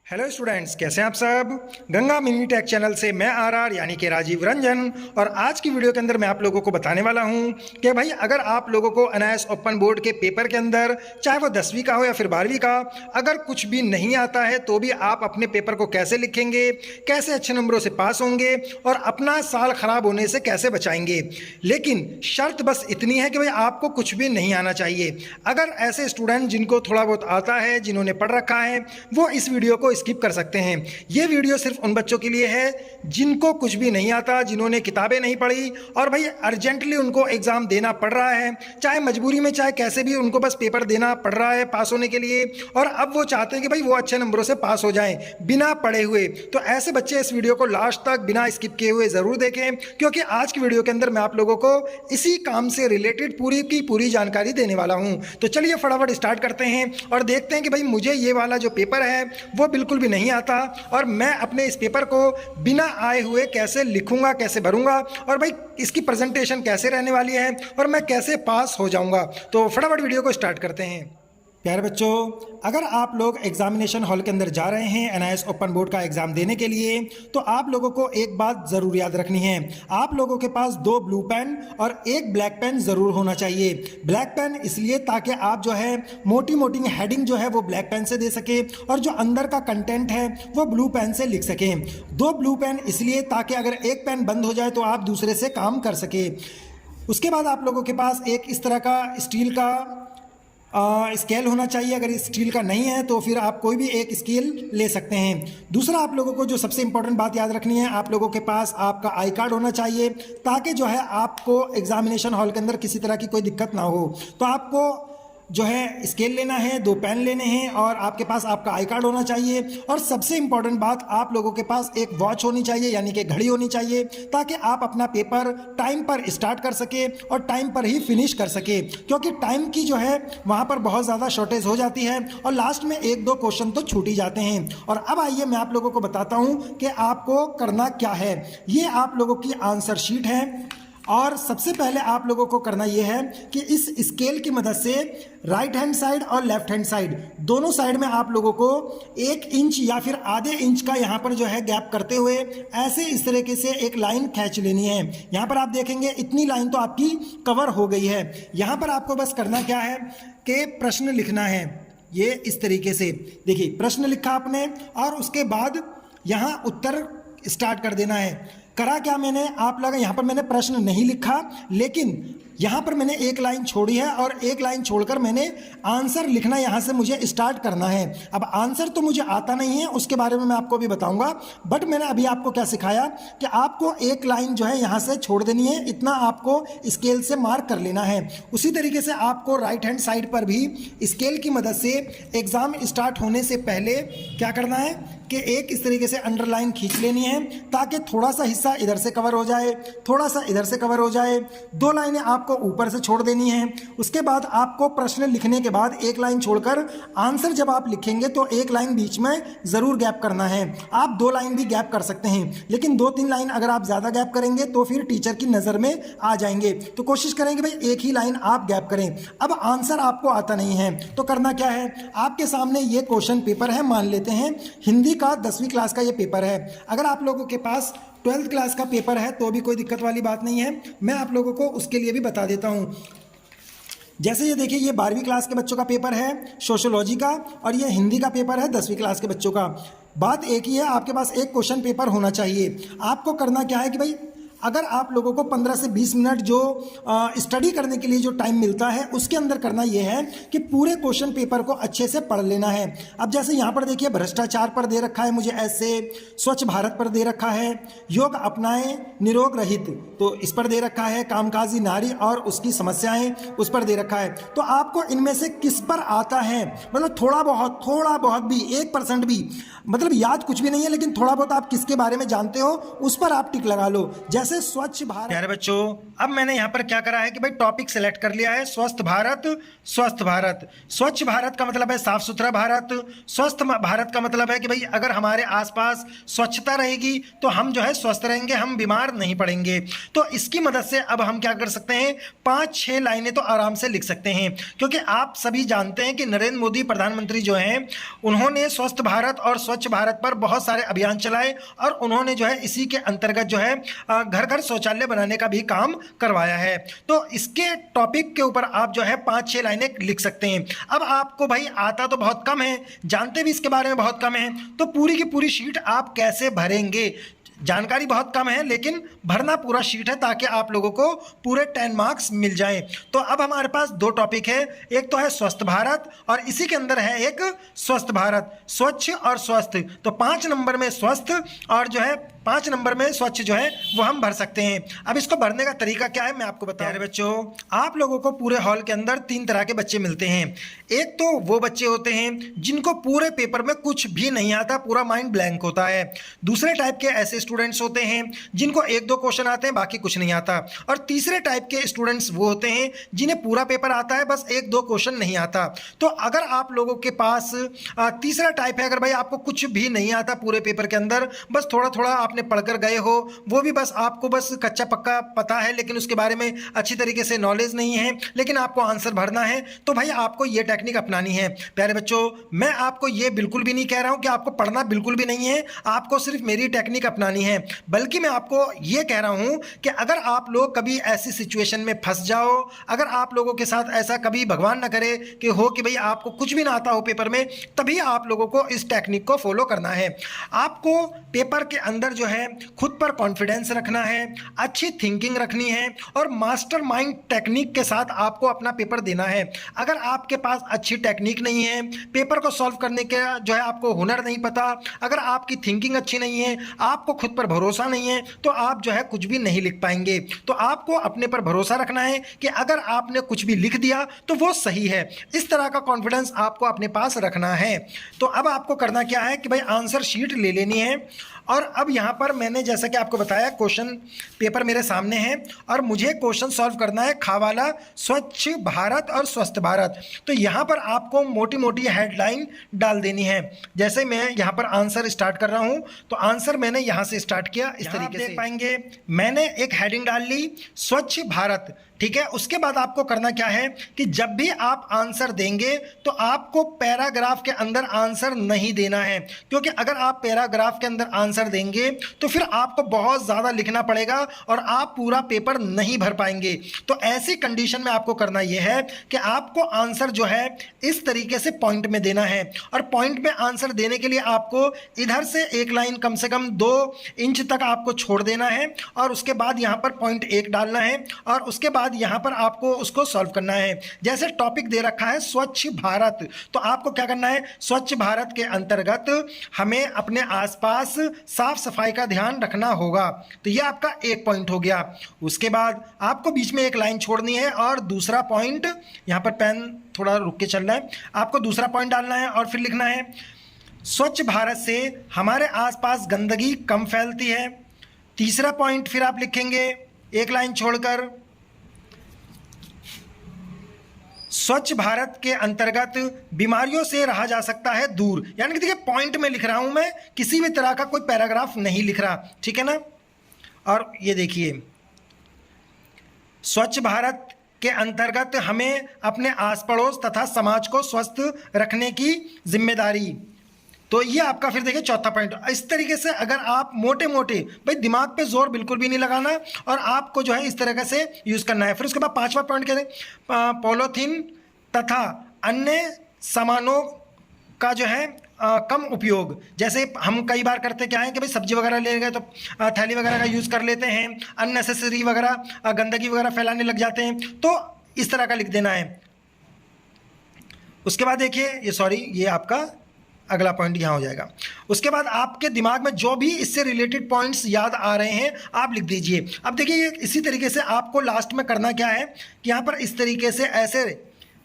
Hello students, कैसे हैं आप सब। गंगा मिनी टेक चैनल से मैं आर यानी कि राजीव रंजन। और आज की वीडियो के अंदर मैं आप लोगों को बताने वाला हूं कि भाई अगर आप लोगों को एनआईएस ओपन बोर्ड के पेपर के अंदर, चाहे वो 10वीं का हो या फिर 12वीं का, अगर कुछ भी नहीं आता है तो भी आप अपने पेपर को कैसे लिखेंगे, कैसे अच्छे नंबरों से पास होंगे और अपना साल खराब होने से कैसे बचाएंगे। लेकिन शर्त बस इतनी है कि भाई आपको कुछ भी नहीं आना चाहिए। अगर ऐसे स्टूडेंट जिनको थोड़ा बहुत आता है, जिन्होंने पढ़ रखा है, वो इस वीडियो को स्किप कर सकते हैं। ये वीडियो सिर्फ उन बच्चों के लिए है जिनको कुछ भी नहीं आता, जिन्होंने किताबें नहीं पढ़ी और भाई अर्जेंटली उनको एग्जाम देना पड़ रहा है, चाहे मजबूरी में चाहे कैसे भी उनको बस पेपर देना पड़ रहा है पास होने के लिए। और अब वो चाहते हैं कि भाई वो अच्छे नंबरों से पास हो जाएं बिना पढ़े हुए। तो ऐसे बच्चे इस वीडियो को लास्ट तक बिना स्किप किए हुए जरूर देखें, क्योंकि आज की वीडियो के अंदर मैं आप लोगों को इसी काम से रिलेटेड पूरी की पूरी जानकारी देने वाला हूं। तो चलिए फटाफट स्टार्ट करते हैं और देखते हैं कि भाई मुझे ये वाला जो पेपर है वो बिल्कुल भी नहीं आता और मैं अपने इस पेपर को बिना आए हुए कैसे लिखूंगा, कैसे भरूंगा और भाई इसकी प्रेजेंटेशन कैसे रहने वाली है और मैं कैसे पास हो जाऊंगा। तो फटाफट वीडियो को स्टार्ट करते हैं। प्यारे बच्चों, अगर आप लोग एग्जामिनेशन हॉल के अंदर जा रहे हैं एनआईएस ओपन बोर्ड का एग्जाम देने के लिए, तो आप लोगों को एक बात ज़रूर याद रखनी है। आप लोगों के पास 2 ब्लू पेन और 1 ब्लैक पेन ज़रूर होना चाहिए। ब्लैक पेन इसलिए ताकि आप जो है मोटी मोटी हेडिंग जो है वो ब्लैक पेन से दे सके और जो अंदर का कंटेंट है वो ब्लू पेन से लिख सकें। 2 ब्लू पेन इसलिए ताकि अगर एक पेन बंद हो जाए तो आप दूसरे से काम कर सके। उसके बाद आप लोगों के पास एक इस तरह का स्टील का स्केल होना चाहिए। अगर स्टील का नहीं है तो फिर आप कोई भी एक स्केल ले सकते हैं। दूसरा, आप लोगों को जो सबसे इंपॉर्टेंट बात याद रखनी है, आप लोगों के पास आपका आई कार्ड होना चाहिए ताकि जो है आपको एग्जामिनेशन हॉल के अंदर किसी तरह की कोई दिक्कत ना हो। तो आपको जो है स्केल लेना है, 2 पेन लेने हैं और आपके पास आपका आई कार्ड होना चाहिए। और सबसे इंपॉर्टेंट बात, आप लोगों के पास एक वॉच होनी चाहिए यानी कि घड़ी होनी चाहिए ताकि आप अपना पेपर टाइम पर स्टार्ट कर सके और टाइम पर ही फिनिश कर सके, क्योंकि टाइम की जो है वहाँ पर बहुत ज़्यादा शॉर्टेज हो जाती है और लास्ट में 1-2 क्वेश्चन तो छूट ही जाते हैं। और अब आइए मैं आप लोगों को बताता हूँ कि आपको करना क्या है। ये आप लोगों की आंसर शीट है और सबसे पहले आप लोगों को करना यह है कि इस स्केल की मदद से राइट हैंड साइड और लेफ्ट हैंड साइड दोनों साइड में आप लोगों को 1 इंच या फिर आधे इंच का यहाँ पर जो है गैप करते हुए ऐसे इस तरीके से एक लाइन खींच लेनी है। यहाँ पर आप देखेंगे इतनी लाइन तो आपकी कवर हो गई है। यहाँ पर आपको बस करना क्या है कि प्रश्न लिखना है। ये इस तरीके से देखिए, प्रश्न लिखा आपने और उसके बाद यहाँ उत्तर स्टार्ट कर देना है। करा क्या मैंने, आप लगा यहाँ पर मैंने प्रश्न नहीं लिखा, लेकिन यहाँ पर मैंने एक लाइन छोड़ी है और एक लाइन छोड़कर मैंने आंसर लिखना यहाँ से मुझे स्टार्ट करना है। अब आंसर तो मुझे आता नहीं है, उसके बारे में मैं आपको भी बताऊंगा, बट मैंने अभी आपको क्या सिखाया कि आपको एक लाइन जो है यहाँ से छोड़ देनी है, इतना आपको स्केल से मार्क कर लेना है। उसी तरीके से आपको राइट हैंड साइड पर भी स्केल की मदद से एग्जाम स्टार्ट होने से पहले क्या करना है कि एक इस तरीके से अंडरलाइन खींच लेनी है ताकि थोड़ा सा हिस्सा इधर से कवर हो जाए, थोड़ा सा इधर से कवर हो जाए। 2 लाइनें आपको ऊपर से छोड़ देनी है। उसके बाद आपको प्रश्न लिखने के बाद एक लाइन छोड़कर आंसर जब आप लिखेंगे तो एक लाइन बीच में ज़रूर गैप करना है। आप 2 लाइन भी गैप कर सकते हैं, लेकिन 2-3 लाइन अगर आप ज़्यादा गैप करेंगे तो फिर टीचर की नज़र में आ जाएंगे। तो कोशिश करेंगे भाई एक ही लाइन आप गैप करें। अब आंसर आपको आता नहीं है तो करना क्या है, आपके सामने ये क्वेश्चन पेपर है, मान लेते हैं हिंदी का 10वीं क्लास का ये पेपर है। अगर आप लोगों के पास 12th क्लास का पेपर है तो भी कोई दिक्कत वाली बात नहीं है, मैं आप लोगों को उसके लिए भी बता देता हूं। जैसे ये देखिए, ये 12वीं क्लास के बच्चों का पेपर है सोशियोलॉजी का और ये हिंदी का पेपर है 10वीं क्लास के बच्चों का। बात एक ही है, आपके पास एक क्वेश्चन पेपर होना चाहिए। आपको करना क्या है कि भाई अगर आप लोगों को 15 से 20 मिनट जो स्टडी करने के लिए जो टाइम मिलता है उसके अंदर करना यह है कि पूरे क्वेश्चन पेपर को अच्छे से पढ़ लेना है। अब जैसे यहाँ पर देखिए, भ्रष्टाचार पर दे रखा है मुझे ऐसे, स्वच्छ भारत पर दे रखा है, योग अपनाएं निरोग रहित तो इस पर दे रखा है, कामकाजी नारी और उसकी समस्याएं उस पर दे रखा है। तो आपको इनमें से किस पर आता है, मतलब थोड़ा बहुत भी 1% भी, मतलब याद कुछ भी नहीं है लेकिन थोड़ा बहुत आप किसके बारे में जानते हो उस पर आप टिक लगा लो। जैसे जैसे स्वच्छ भारत। प्यारे बच्चों, अब मैंने यहाँ पर क्या करा है कि भाई टॉपिक सेलेक्ट कर लिया है, स्वस्थ भारत, स्वस्थ भारत। स्वच्छ भारत का मतलब है साफ सुथरा भारत, स्वस्थ भारत का मतलब है कि भाई अगर हमारे आसपास स्वच्छता रहेगी तो हम जो है स्वस्थ रहेंगे, हम बीमार नहीं पड़ेंगे। तो इसकी मदद से अब हम क्या कर सकते हैं, 5-6 लाइनें तो आराम से लिख सकते हैं, क्योंकि आप सभी जानते हैं कि नरेंद्र मोदी प्रधानमंत्री जो हैं उन्होंने स्वस्थ भारत और स्वच्छ भारत पर बहुत सारे अभियान चलाए और उन्होंने जो है इसी के अंतर्गत जो है घर घर शौचालय बनाने का भी काम करवाया है। तो इसके टॉपिक के ऊपर आप जो है 5-6 लाइनें लिख सकते हैं। अब आपको भाई आता तो बहुत कम है, जानते भी इसके बारे में बहुत कम है, तो पूरी की पूरी शीट आप कैसे भरेंगे? जानकारी बहुत कम है लेकिन भरना पूरा शीट है ताकि आप लोगों को पूरे 10 मार्क्स मिल जाएं। तो अब हमारे पास 2 टॉपिक है, एक तो है स्वस्थ भारत और इसी के अंदर है एक स्वस्थ भारत, स्वच्छ और स्वस्थ। तो 5 नंबर में स्वस्थ और जो है 5 नंबर में स्वच्छ जो है वो हम भर सकते हैं। अब इसको भरने का तरीका क्या है मैं आपको बता रहे बच्चों, आप लोगों को पूरे हॉल के अंदर 3 तरह के बच्चे मिलते हैं। एक तो वो बच्चे होते हैं जिनको पूरे पेपर में कुछ भी नहीं आता, पूरा माइंड ब्लैंक होता है। दूसरे टाइप के ऐसे स्टूडेंट्स होते हैं जिनको 1-2 क्वेश्चन आते हैं, बाकी कुछ नहीं आता। और तीसरे टाइप के स्टूडेंट्स वो होते हैं जिन्हें पूरा पेपर आता है, बस 1-2 क्वेश्चन नहीं आता। तो अगर आप लोगों के पास तीसरा टाइप है, अगर भाई आपको कुछ भी नहीं आता पूरे पेपर के अंदर, बस थोड़ा थोड़ा आपने पढ़कर गए हो, वो भी बस आपको बस कच्चा पक्का पता है लेकिन उसके बारे में अच्छी तरीके से नॉलेज नहीं है, लेकिन आपको आंसर भरना है, तो भाई आपको ये टेक्निक अपनानी है। प्यारे बच्चों, मैं आपको ये बिल्कुल भी नहीं कह रहा हूं कि आपको पढ़ना बिल्कुल भी नहीं है, आपको सिर्फ मेरी टेक्निक अपनानी है, बल्कि मैं आपको ये कह रहा हूं कि अगर आप लोग कभी ऐसी सिचुएशन में फंस जाओ, अगर आप लोगों के साथ ऐसा कभी भगवान ना करे कि हो कि भाई आपको कुछ भी ना आता हो पेपर में, तभी आप लोगों को इस टेक्निक को फॉलो करना है। आपको पेपर के अंदर जो है खुद पर कॉन्फिडेंस रखना है, अच्छी थिंकिंग रखनी है और मास्टरमाइंड टेक्निक के साथ आपको अपना पेपर देना है। अगर आपके पास अच्छी टेक्निक नहीं है, पेपर को सॉल्व करने का जो है आपको हुनर नहीं पता, अगर आपकी थिंकिंग अच्छी नहीं है, आपको खुद पर भरोसा नहीं है, तो आप जो है कुछ भी नहीं लिख पाएंगे। तो आपको अपने पर भरोसा रखना है कि अगर आपने कुछ भी लिख दिया तो वो सही है। इस तरह का कॉन्फिडेंस आपको अपने पास रखना है। तो अब आपको करना क्या है कि भाई आंसर शीट ले लेनी है और अब यहाँ पर मैंने जैसा कि आपको बताया क्वेश्चन पेपर मेरे सामने है और मुझे क्वेश्चन सॉल्व करना है खावाला स्वच्छ भारत और स्वस्थ भारत। तो यहाँ पर आपको मोटी मोटी हेडलाइन डाल देनी है। जैसे मैं यहाँ पर आंसर स्टार्ट कर रहा हूँ तो आंसर मैंने यहाँ से स्टार्ट किया, इस तरीके से देख पाएंगे मैंने एक हेडिंग डाल ली स्वच्छ भारत, ठीक है। उसके बाद आपको करना क्या है कि जब भी आप आंसर देंगे तो आपको पैराग्राफ के अंदर आंसर नहीं देना है, क्योंकि अगर आप पैराग्राफ के अंदर आंसर देंगे तो फिर आपको बहुत ज़्यादा लिखना पड़ेगा और आप पूरा पेपर नहीं भर पाएंगे। तो ऐसी कंडीशन में आपको करना यह है कि आपको आंसर जो है इस तरीके से पॉइंट में देना है और पॉइंट में आंसर देने के लिए आपको इधर से एक लाइन कम से कम 2 इंच तक आपको छोड़ देना है और उसके बाद यहाँ पर पॉइंट 1 डालना है और उसके बाद यहां पर आपको उसको सॉल्व करना है। जैसे टॉपिक दे रखा है स्वच्छ भारत, तो आपको क्या करना है, स्वच्छ भारत के अंतर्गत हमें अपने आसपास साफ सफाई का ध्यान रखना होगा। तो ये आपका एक पॉइंट हो गया। उसके बाद आपको बीच में एक लाइन छोड़नी है और दूसरा पॉइंट, यहां पर पेन थोड़ा रुक के चल रहा है, आपको दूसरा पॉइंट डालना है और फिर लिखना है स्वच्छ भारत से हमारे आसपास गंदगी कम फैलती है। तीसरा पॉइंट फिर आप लिखेंगे एक लाइन छोड़कर स्वच्छ भारत के अंतर्गत बीमारियों से रहा जा सकता है दूर। यानी कि देखिए पॉइंट में लिख रहा हूं मैं, किसी भी तरह का कोई पैराग्राफ नहीं लिख रहा, ठीक है ना। और ये देखिए स्वच्छ भारत के अंतर्गत हमें अपने आस पड़ोस तथा समाज को स्वस्थ रखने की जिम्मेदारी। तो ये आपका फिर देखिए चौथा पॉइंट। इस तरीके से अगर आप मोटे मोटे, भाई दिमाग पे जोर बिल्कुल भी नहीं लगाना और आपको जो है इस तरीके से यूज़ करना है। फिर उसके बाद 5वां पॉइंट कहते हैं पॉलीथीन तथा अन्य सामानों का जो है कम उपयोग। जैसे हम कई बार करते क्या है कि भाई सब्जी वगैरह ले गए तो थैली वगैरह का यूज़ कर लेते हैं, अननेसेसरी वगैरह गंदगी वगैरह फैलाने लग जाते हैं, तो इस तरह का लिख देना है। उसके बाद देखिए ये आपका अगला पॉइंट यहाँ हो जाएगा। उसके बाद आपके दिमाग में जो भी इससे रिलेटेड पॉइंट्स याद आ रहे हैं आप लिख दीजिए। अब देखिए ये इसी तरीके से आपको लास्ट में करना क्या है कि यहाँ पर इस तरीके से ऐसे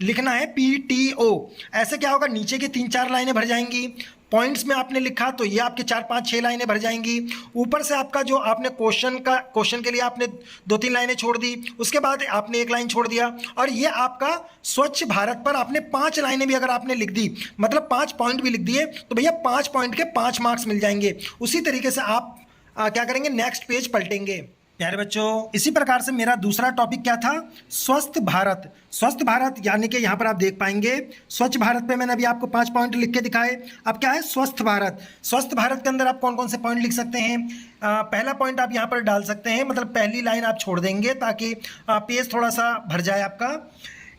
लिखना है PTO। ऐसे क्या होगा, नीचे की 3-4 लाइनें भर जाएंगी, पॉइंट्स में आपने लिखा तो ये आपके 4 5 6 लाइनें भर जाएंगी। ऊपर से आपका जो आपने क्वेश्चन के लिए आपने 2-3 लाइनें छोड़ दी, उसके बाद आपने 1 लाइन छोड़ दिया, और ये आपका स्वच्छ भारत पर आपने 5 लाइनें भी अगर आपने लिख दी, मतलब 5 पॉइंट भी लिख दिए, तो भैया 5 पॉइंट के 5 मार्क्स मिल जाएंगे। उसी तरीके से आप क्या करेंगे, नेक्स्ट पेज पलटेंगे। प्यारे बच्चों, इसी प्रकार से मेरा दूसरा टॉपिक क्या था, स्वस्थ भारत। स्वस्थ भारत यानी कि यहाँ पर आप देख पाएंगे स्वच्छ भारत पे मैंने अभी आपको 5 पॉइंट लिख के दिखाए। अब क्या है स्वस्थ भारत। स्वस्थ भारत के अंदर आप कौन कौन से पॉइंट लिख सकते हैं। पहला पॉइंट आप यहाँ पर डाल सकते हैं, मतलब पहली लाइन आप छोड़ देंगे ताकि पेज थोड़ा सा भर जाए आपका।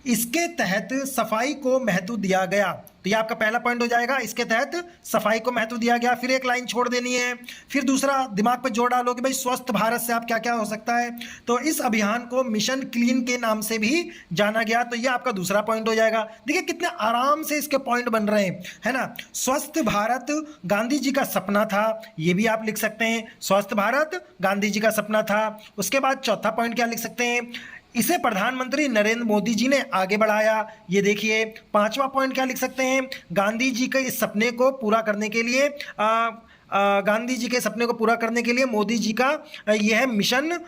इसके तहत सफाई को महत्व दिया गया, तो ये आपका पहला पॉइंट हो जाएगा, इसके तहत सफाई को महत्व दिया गया। फिर 1 लाइन छोड़ देनी है। फिर दूसरा दिमाग पे जोर डालो कि भाई स्वस्थ भारत से आप क्या क्या हो सकता है, तो इस अभियान को मिशन क्लीन के नाम से भी जाना गया, तो ये आपका दूसरा पॉइंट हो जाएगा। देखिए कितने आराम से इसके पॉइंट बन रहे हैं, है ना। स्वस्थ भारत गांधी जी का सपना था, ये भी आप लिख सकते हैं, स्वस्थ भारत गांधी जी का सपना था। उसके बाद चौथा पॉइंट क्या लिख सकते हैं, इसे प्रधानमंत्री नरेंद्र मोदी जी ने आगे बढ़ाया, ये देखिए। 5वां पॉइंट क्या लिख सकते हैं, गांधी जी के इस सपने को पूरा करने के लिए गांधी जी के सपने को पूरा करने के लिए मोदी जी का यह मिशन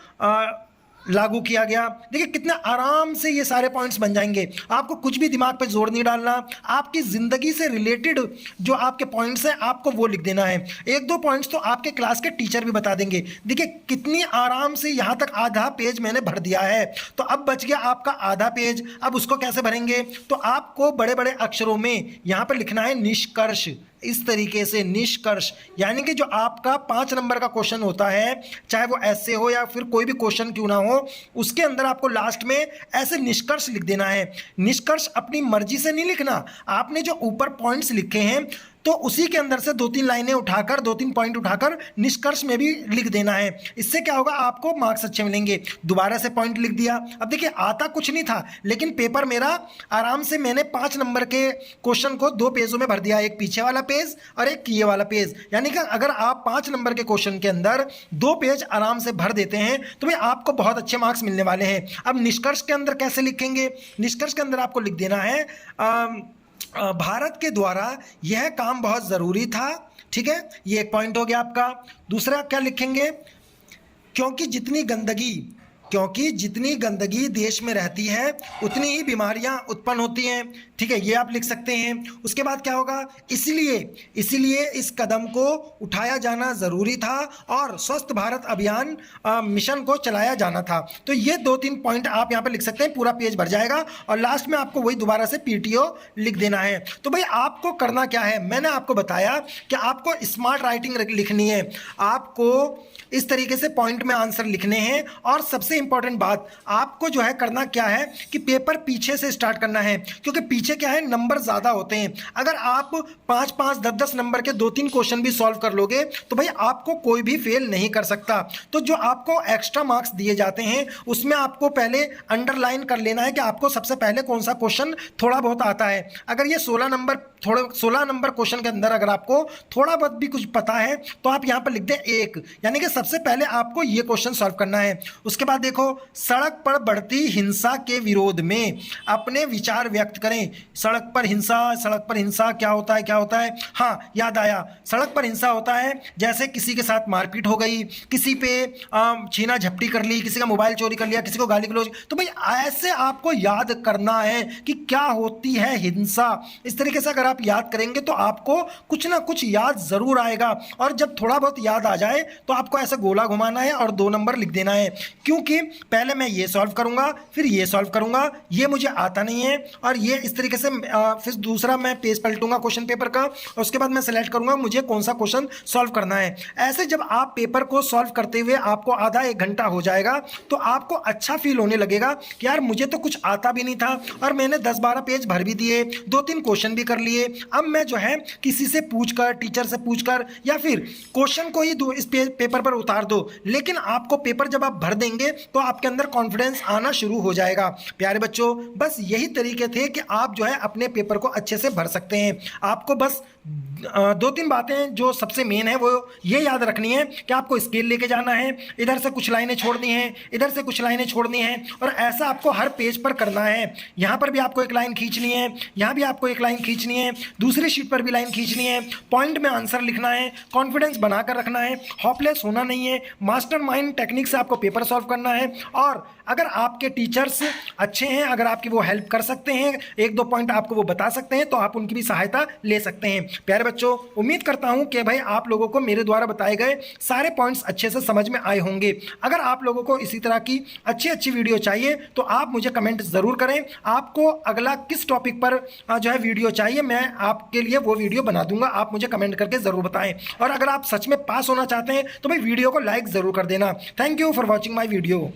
लागू किया गया। देखिए कितने आराम से ये सारे पॉइंट्स बन जाएंगे, आपको कुछ भी दिमाग पे जोर नहीं डालना, आपकी ज़िंदगी से रिलेटेड जो आपके पॉइंट्स हैं आपको वो लिख देना है। 1-2 पॉइंट्स तो आपके क्लास के टीचर भी बता देंगे। देखिए कितनी आराम से यहाँ तक आधा पेज मैंने भर दिया है, तो अब बच गया आपका आधा पेज। अब उसको कैसे भरेंगे, तो आपको बड़े बड़े अक्षरों में यहाँ पर लिखना है निष्कर्ष। इस तरीके से निष्कर्ष, यानी कि जो आपका 5 नंबर का क्वेश्चन होता है, चाहे वो ऐसे हो या फिर कोई भी क्वेश्चन क्यों ना हो, उसके अंदर आपको लास्ट में ऐसे निष्कर्ष लिख देना है। निष्कर्ष अपनी मर्जी से नहीं लिखना, आपने जो ऊपर पॉइंट्स लिखे हैं तो उसी के अंदर से 2-3 लाइनें उठाकर 2-3 पॉइंट उठाकर निष्कर्ष में भी लिख देना है। इससे क्या होगा, आपको मार्क्स अच्छे मिलेंगे। दोबारा से पॉइंट लिख दिया। अब देखिए आता कुछ नहीं था, लेकिन पेपर मेरा आराम से मैंने 5 नंबर के क्वेश्चन को 2 पेजों में भर दिया, एक पीछे वाला पेज और एक ये वाला पेज। यानी कि अगर आप 5 नंबर के क्वेश्चन के अंदर 2 पेज आराम से भर देते हैं तो भाई आपको बहुत अच्छे मार्क्स मिलने वाले हैं। अब निष्कर्ष के अंदर कैसे लिखेंगे, निष्कर्ष के अंदर आपको लिख देना है भारत के द्वारा यह काम बहुत ज़रूरी था। ठीक है, ये एक पॉइंट हो गया आपका। दूसरा क्या लिखेंगे, क्योंकि जितनी गंदगी देश में रहती है उतनी ही बीमारियां उत्पन्न होती हैं। ठीक है, ये आप लिख सकते हैं। उसके बाद क्या होगा, इसलिए इस कदम को उठाया जाना ज़रूरी था और स्वस्थ भारत अभियान मिशन को चलाया जाना था। तो ये 2-3 पॉइंट आप यहाँ पर लिख सकते हैं, पूरा पेज भर जाएगा और लास्ट में आपको वही दोबारा से PTO लिख देना है। तो भाई आपको करना क्या है, मैंने आपको बताया कि आपको स्मार्ट राइटिंग लिखनी है, आपको इस तरीके से पॉइंट में आंसर लिखने हैं। और सबसे इंपॉर्टेंट बात आपको जो है करना क्या है कि पेपर पीछे से स्टार्ट करना है, क्योंकि पीछे क्या है नंबर ज़्यादा होते हैं। अगर आप 5-5, 10-10 नंबर के 2-3 क्वेश्चन भी सॉल्व कर लोगे तो भाई आपको कोई भी फेल नहीं कर सकता। तो जो आपको एक्स्ट्रा मार्क्स दिए जाते हैं उसमें आपको पहले अंडरलाइन कर लेना है कि आपको सबसे पहले कौन सा क्वेश्चन थोड़ा बहुत आता है। अगर ये 16 नंबर क्वेश्चन के अंदर अगर आपको थोड़ा बहुत भी कुछ पता है तो आप यहाँ पर लिख दें 1, यानी कि सबसे पहले आपको ये क्वेश्चन सॉल्व करना है। उसके बाद देखो, सड़क पर बढ़ती हिंसा के विरोध में अपने विचार व्यक्त करें। सड़क पर हिंसा क्या होता है। हाँ, याद आया, सड़क पर हिंसा होता है जैसे किसी के साथ मारपीट हो गई, किसी पे छीना झपटी कर ली, किसी का मोबाइल चोरी कर लिया, किसी को गाली गलौज। तो भाई ऐसे आपको याद करना है कि क्या होती है हिंसा। इस तरीके से अगर आप याद करेंगे तो आपको कुछ ना कुछ याद जरूर आएगा। और जब थोड़ा बहुत याद आ जाए तो आपको ऐसे गोला घुमाना है और 2 नंबर लिख देना है, क्योंकि पहले मैं ये सॉल्व करूंगा फिर ये सॉल्व करूंगा, ये मुझे आता नहीं है। और ये इस तरीके से फिर दूसरा मैं पेज पलटूंगा क्वेश्चन पेपर का और उसके बाद मैं सेलेक्ट करूंगा मुझे कौन सा क्वेश्चन सॉल्व करना है। ऐसे जब आप पेपर को सॉल्व करते हुए आपको आधा 1 घंटा हो जाएगा तो आपको अच्छा फील होने लगेगा कि यार मुझे तो कुछ आता भी नहीं था और मैंने 10-12 पेज भर भी दिए, 2-3 क्वेश्चन भी कर लिए। अब मैं जो है किसी से पूछकर, टीचर से पूछकर या फिर क्वेश्चन को ही इस पेपर पर उतार दो, लेकिन आपको पेपर जब आप भर देंगे तो आपके अंदर कॉन्फिडेंस आना शुरू हो जाएगा। प्यारे बच्चों, बस यही तरीके थे कि आप जो है अपने पेपर को अच्छे से भर सकते हैं। आपको बस दो तीन बातें जो सबसे मेन है वो ये याद रखनी है कि आपको स्केल लेके जाना है, इधर से कुछ लाइनें छोड़नी है, इधर से कुछ लाइनें छोड़नी है, और ऐसा आपको हर पेज पर करना है। यहाँ पर भी आपको एक लाइन खींचनी है, यहाँ भी आपको एक लाइन खींचनी है, दूसरी शीट पर भी लाइन खींचनी है, पॉइंट में आंसर लिखना है, कॉन्फिडेंस बनाकर रखना है, हॉपलेस होना नहीं है, मास्टरमाइंड टेक्निक से आपको पेपर सॉल्व करना है। और अगर आपके टीचर्स अच्छे हैं, अगर आपकी वो हेल्प कर सकते हैं, एक दो पॉइंट आपको वो बता सकते हैं, तो आप उनकी भी सहायता ले सकते हैं। प्यारे बच्चों, उम्मीद करता हूं कि भाई आप लोगों को मेरे द्वारा बताए गए सारे पॉइंट्स अच्छे से समझ में आए होंगे। अगर आप लोगों को इसी तरह की अच्छी अच्छी वीडियो चाहिए तो आप मुझे कमेंट जरूर करें, आपको अगला किस टॉपिक पर जो है वीडियो चाहिए, मैं आपके लिए वो वीडियो बना दूंगा। आप मुझे कमेंट करके जरूर बताएं। और अगर आप सच में पास होना चाहते हैं तो भाई वीडियो को लाइक जरूर कर देना। Thank you for watching my video.